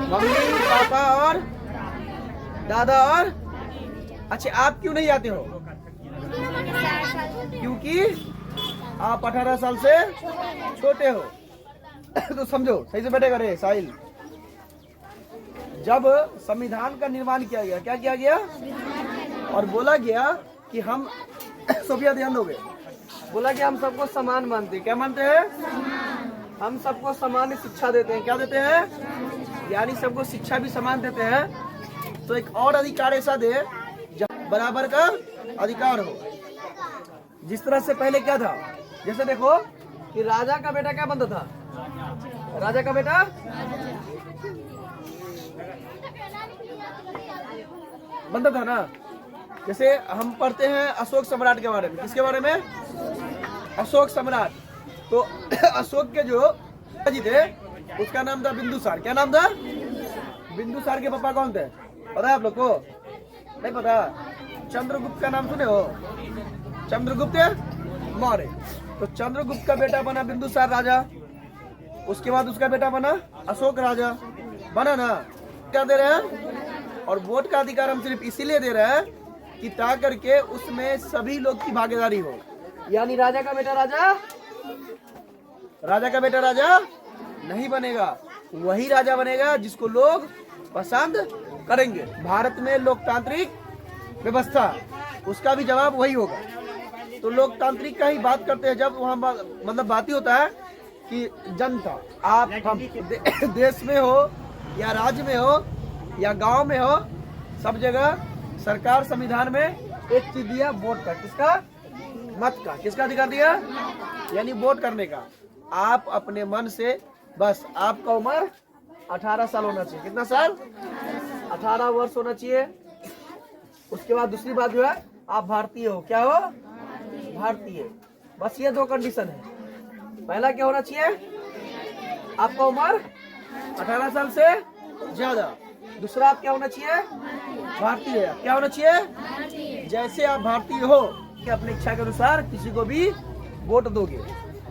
Mummy, पापा और दादा और अच्छा, आप क्यों नहीं आते हो? क्योंकि आप 18 साल से छोटे हो। तो समझो, सही से बैठे करे साहिल। जब संविधान का निर्माण किया गया, क्या किया गया? और बोला गया कि हम सोफिया ध्यान दोगे, बोला कि हम सबको समान मानते हैं। क्या मानते हैं? हम सबको समान शिक्षा देते हैं। क्या देते हैं? यानी सबको शिक्षा भी समान देते हैं। तो एक और अधिकार ऐसा दे जब बराबर का अधिकार हो। जिस तरह से पहले क्या था, जैसे देखो कि राजा का बेटा क्या बनता था? राजा का बेटा बनता था ना। जैसे हम पढ़ते हैं अशोक सम्राट के बारे में। किसके बारे में? अशोक सम्राट। तो अशोक के जो जी थे उसका नाम था बिंदुसार। क्या नाम था? बिंदुसार के पापा कौन थे? पता है आप लोग को? नहीं पता? चंद्रगुप्त का नाम सुने हो? चंद्रगुप्त मौर्य। तो चंद्रगुप्त का बेटा बना बिंदुसार राजा। उसके बाद उसका बेटा बना अशोक राजा। बना ना? क्या दे रहे हैं? और वोट का अधिकार हम सिर्फ इसीलिए दे रहे हैं कि ताकि के उसमें सभी लोग की भागीदारी हो। यानी राजा का बेटा राजा नहीं बनेगा। वही राजा बनेगा जिसको लोग पसंद करेंगे। भारत में लोकतांत्रिक व्यवस्था, उसका भी जवाब वही होगा। तो लोकतांत्रिक का ही बात करते हैं जब वहाँ मतलब बात ही होता है कि जनता, आप हम देश में हो या राज्य में हो या गांव में हो, सब जगह सरकार संविधान में एक चीज दिया, वोट का। किसका? मत का। किसका अधिकार दिया? यानी वोट करने का। आप अपने मन से, बस आपका उम्र 18 साल होना चाहिए। कितना साल? 18 वर्ष होना चाहिए। उसके बाद दूसरी बात जो है, आप भारतीय हो। क्या हो? भारतीय। बस ये दो कंडीशन है। पहला क्या होना चाहिए? आपका उम्र 18 साल से ज्यादा। दूसरा आप क्या होना चाहिए? भारतीय। क्या होना चाहिए? जैसे आप भारतीय हो कि अपनी इच्छा के अनुसार किसी को भी वोट दोगे।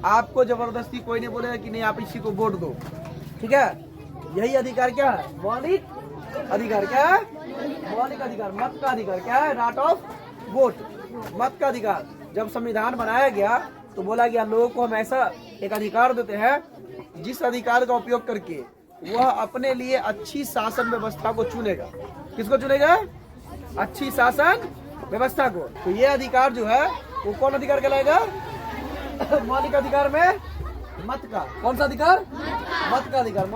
आपको जबरदस्ती कोई नहीं बोलेगा कि नहीं आप इसी को वोट दो। ठीक है? यही अधिकार क्या है? मौलिक अधिकार। क्या है? मौलिक अधिकार। मत का अधिकार क्या है? Right of vote. मत का अधिकार। जब संविधान बनाया गया तो बोला गया लोगों को हम ऐसा एक अधिकार देते हैं जिस अधिकार का उपयोग करके वह अपने लिए अच्छी शासन व्यवस्था को चुनेगा। किसको चुनेगा? अच्छी शासन व्यवस्था को। तो ये अधिकार जो है वो कौन अधिकार कहलाएगा? मौलिक अधिकार में मत का। कौन सा अधिकार? मत का अधिकार।